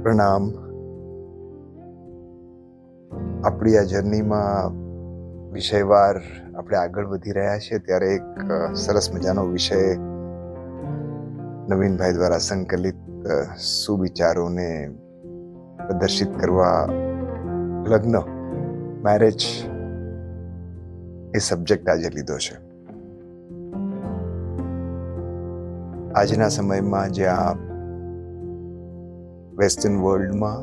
પ્રણામ. આપણી આ જર્નીમાં વિષયવાર આપણે આગળ વધી રહ્યા છીએ ત્યારે એક સરસ મજાનો વિષય નવીનભાઈ દ્વારા સંકલિત સુવિચારોને પ્રદર્શિત કરવા લગ્ન મેરેજ એ સબ્જેક્ટ આજે લીધો છે. આજના સમયમાં જ્યાં વેસ્ટર્ન વર્લ્ડમાં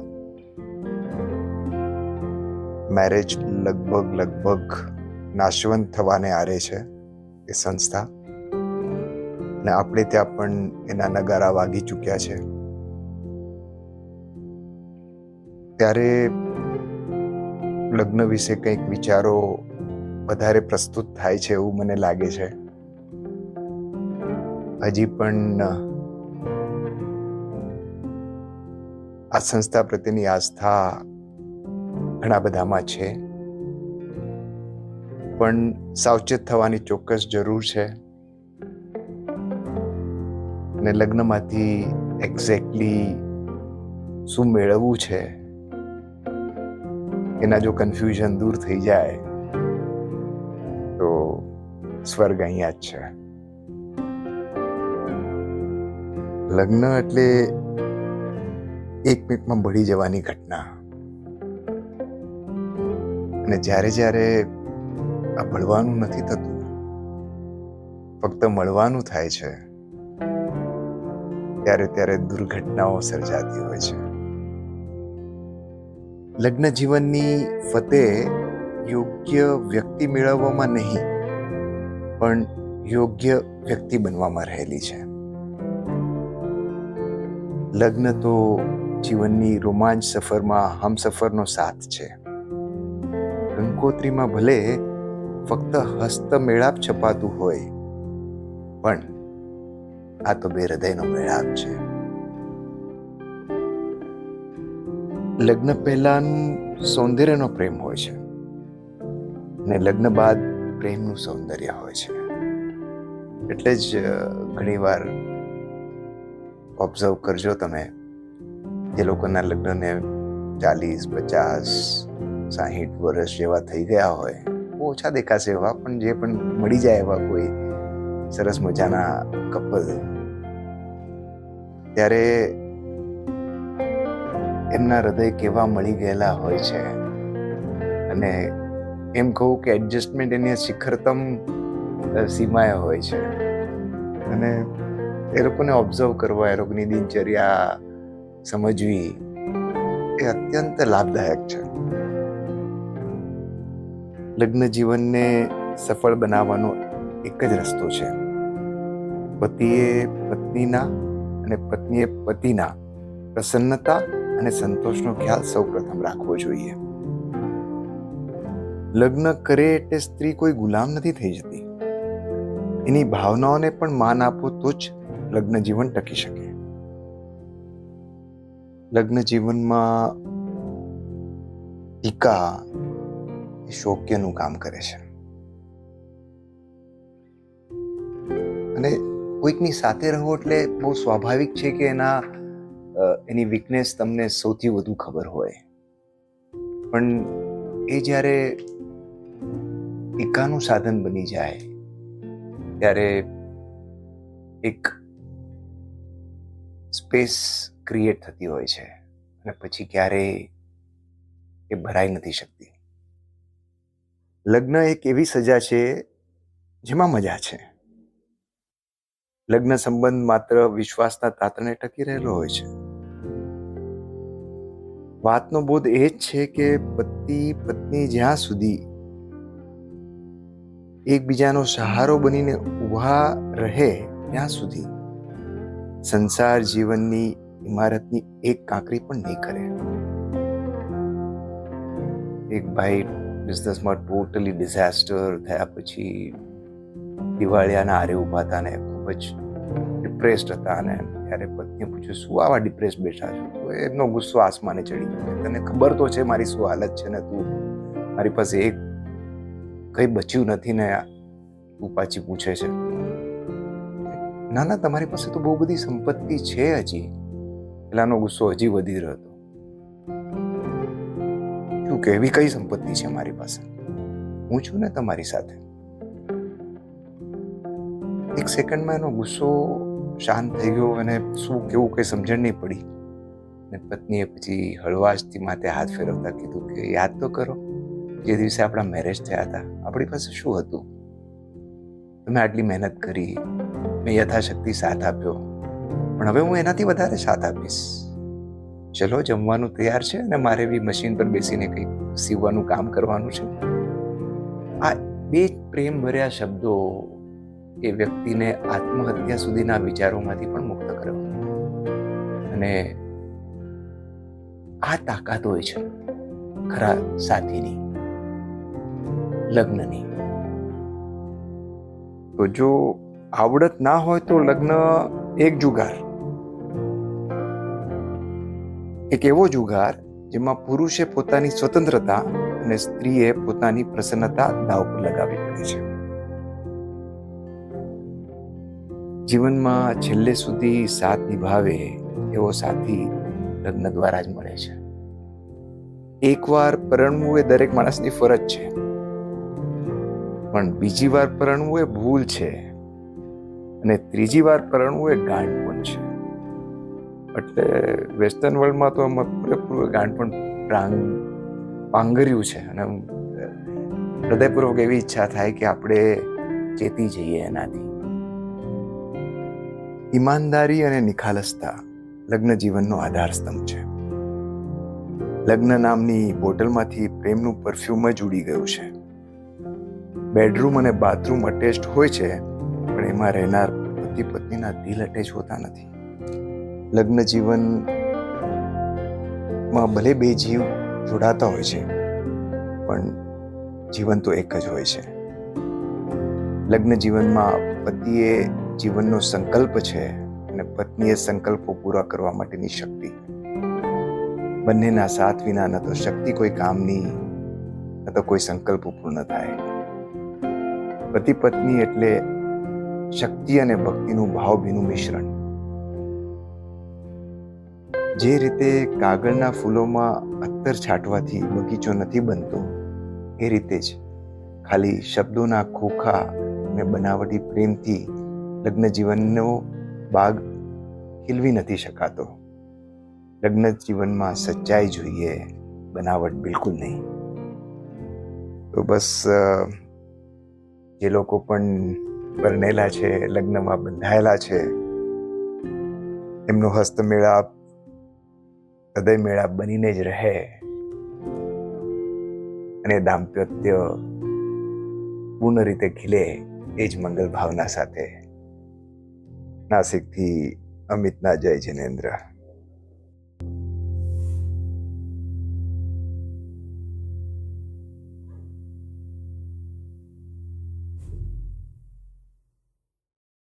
મેરેજ લગભગ નાશવંત થવાને આરે છે એ સંસ્થા, અને આપણે ત્યાં પણ એના નગારા વાગી ચૂક્યા છે. ત્યારે લગ્ન વિશે કંઈક વિચારો વધારે પ્રસ્તુત થાય છે એવું મને લાગે છે. હજી પણ આ સંસ્થા પ્રત્યેની આસ્થા ઘણા બધામાં છે, પણ સાવચેત થવાની ચોક્કસ જરૂર છે. અને લગ્નમાંથી એક્ઝેક્ટલી શું મેળવવું છે એના જો કન્ફ્યુઝન દૂર થઈ જાય તો સ્વર્ગ અહીંયા જ છે. લગ્ન એટલે એક મિનિટમાં ભળી જવાની ઘટના, અને જ્યારે આ ભળવાનું નથી થતું, ફક્ત મળવાનું થાય છે, ત્યારે દુર્ઘટનાઓ સર્જાતી હોય છે. લગ્ન જીવનની ફતેહ યોગ્ય વ્યક્તિ મેળવવામાં નહીં, પણ યોગ્ય વ્યક્તિ બનવામાં રહેલી છે. લગ્ન તો જીવનની રોમાંચ સફરમાં હમસફરનો સાથ છે. કંકોત્રીમાં ભલે ફક્ત હસ્તમેળાપ છપાતું હોય, પણ આ તો બે હૃદયનો મેળાપ છે. લગ્ન પહેલાનું સૌંદર્યનો પ્રેમ હોય છે, અને લગ્ન બાદ પ્રેમનું સૌંદર્ય હોય છે. એટલે જ ઘણીવાર ઓબ્ઝર્વ કરજો તમે, જે લોકોના લગ્નને 40, 50, 60 વર્ષ જેવા થઈ ગયા હોય, બહુ ઓછા દેખાશે એવા, પણ જે પણ મળી જાય એવા કોઈ સરસ મજાના કપલ, ત્યારે એમના હૃદય કેવા મળી ગયેલા હોય છે. અને એમ કહું કે એડજસ્ટમેન્ટ એની શિખરતમ સીમાએ હોય છે. અને એ લોકોને ઓબ્ઝર્વ કરવા, એ લોકોની દિનચર્યા સમજવી એ અત્યંત લાભદાયક છે. લગ્ન જીવનને સફળ બનાવવાનો એક જ રસ્તો છે. પતિએ પત્નીના અને પત્નીએ પતિના પ્રસન્નતા અને સંતોષનો ખ્યાલ સૌ પ્રથમ રાખવો જોઈએ. લગ્ન કરે એટલે સ્ત્રી કોઈ ગુલામ નથી થઈ જતી. એની ભાવનાઓને પણ માન આપો તો જ લગ્ન જીવન ટકી શકે. લગ્ન જીવનમાં ટીકા એ શોક્યનું કામ કરે છે. અને કોઈકની સાથે રહો એટલે બહુ સ્વાભાવિક છે કે એની વીકનેસ તમને સૌથી વધુ ખબર હોય, પણ એ જ્યારે ટીકાનું સાધન બની જાય ત્યારે એક સ્પેસ ક્રિએટ થતી હોય છે, અને પછી ક્યારેય એ ભરાઈ નથી શકતી. લગ્ન એક એવી સજા છે જેમાં મજા છે. લગ્ન સંબંધ માત્ર વિશ્વાસના તાતણે ટકી રહેલો હોય છે. વાતનો બોધ એ જ છે કે પતિ પત્ની જ્યાં સુધી એકબીજાનો સહારો બનીને ઊભા રહે ત્યાં સુધી સંસાર જીવનની ઇમારતની એક કાંકરી પણ નહીં કરે. એક ભાઈ બિઝનેસમાં ટોટલી ડિઝાસ્ટર થયા પછી દિવાળિયાના આરે ઊભા હતા ને ખૂબ જ ડિપ્રેસ્ડ હતા, અને ત્યારે પત્નીએ પૂછ્યું, શું આવા ડિપ્રેસ બેઠા છો? તો એમનો ગુસ્સો આસમાને ચડી ગયો. તને ખબર તો છે મારી શું હાલત છે ને, તું મારી પાસે એક કંઈ બચ્યું નથી ને તું પાછી પૂછે છે. ના, તમારી પાસે તો બહુ બધી સંપત્તિ છે હજી. પેલાનો ગુસ્સો હજી વધી રહ્યો હતો. કીધું કે એવી કઈ સંપત્તિ છે મારી પાસે, હું છું ને તમારી સાથે. એક સેકન્ડમાં એનો ગુસ્સો શાંત થઈ ગયો અને શું કેવું કઈ સમજણ નહીં પડી. અને પત્નીએ પછી હળવાશથી માથે હાથ ફેરવતા કીધું કે યાદ તો કરો, જે દિવસે આપણા મેરેજ થયા હતા આપણી પાસે શું હતું? તમે આટલી મહેનત કરી, મેં યથાશક્તિ સાથ આપ્યો, પણ હવે હું એનાથી વધારે સાથ આપીશ. ચલો, જમવાનું તૈયાર છે અને મારે બી મશીન પર બેસીને કંઈક સીવવાનું કામ કરવાનું છે. આ બે પ્રેમ ભર્યા શબ્દો એ વ્યક્તિને આત્મહત્યા સુધીના વિચારોમાંથી પણ મુક્ત કર્યો. અને આ તાકાત હોય છે ખરા સાથીની, લગ્નની. તો જો આવડત ના હોય તો લગ્ન એક જુગાર, એક એવો જુગાર જેમાં પુરુષે પોતાની સ્વતંત્રતા અને સ્ત્રીએ પોતાની પ્રસન્નતા દાવ પર લગાવવી પડે છે. જીવનમાં છેલ્લે સુધી સાથ નિભાવે એવો સાથી લગ્ન દ્વારા જ મળે છે. એકવાર પરણવું એ દરેક માણસની ફરજ છે, પણ બીજી વાર પરણવું એ ભૂલ છે, અને ત્રીજી વાર પરણવું એ ગાંડપણ છે. એટલે વેસ્ટર્ન વર્લ્ડમાં તો પૂરેપૂરું ગાંડપણ પાંગર્યું છે. અને હૃદયપૂર્વક એવી ઈચ્છા થાય કે આપણે ચેતી જઈએ એનાથી. ઈમાનદારી અને નિખાલસતા લગ્ન જીવનનો આધાર સ્તંભ છે. લગ્ન નામની બોટલમાંથી પ્રેમનું પરફ્યુમ જ ઉડી ગયું છે. બેડરૂમ અને બાથરૂમ અટેચ્ડ હોય છે, પણ એમાં રહેનાર પતિ પત્નીના દિલ અટેચ હોતા નથી. લગ્ન જીવનમાં ભલે બે જીવ જોડાતા હોય છે, પણ જીવન તો એક જ હોય છે. લગ્ન જીવનમાં પતિએ જીવનનો સંકલ્પ છે અને પત્નીએ સંકલ્પો પૂરા કરવા માટેની શક્તિ. બંનેના સાથ વિના ન તો શક્તિ કોઈ કામની, ન તો કોઈ સંકલ્પો પૂર્ણ થાય. પતિ પત્ની એટલે શક્તિ અને ભક્તિનું ભાવભીનું મિશ્રણ. જે રીતે કાગળના ફૂલોમાં અત્તર છાંટવાથી બગીચો નથી બનતો, એ રીતે જ ખાલી શબ્દોના ખોખા અને બનાવટી પ્રેમથી લગ્ન જીવનનો બાગ ખીલવી નથી શકાતો. લગ્ન જીવનમાં સચ્ચાઈ જોઈએ, બનાવટ બિલકુલ નહીં. તો બસ જે લોકો પણ પરણેલા છે, લગ્નમાં બંધાયેલા છે, એમનો હસ્તમેળાપ હૃદય મેળાપ બનીને જ રહે અને દાંપત્ય પૂર્ણ રીતે ખીલે, એ જ મંગલ ભાવના સાથે. નાસિકથી અમિતના જય જિનેન્દ્ર.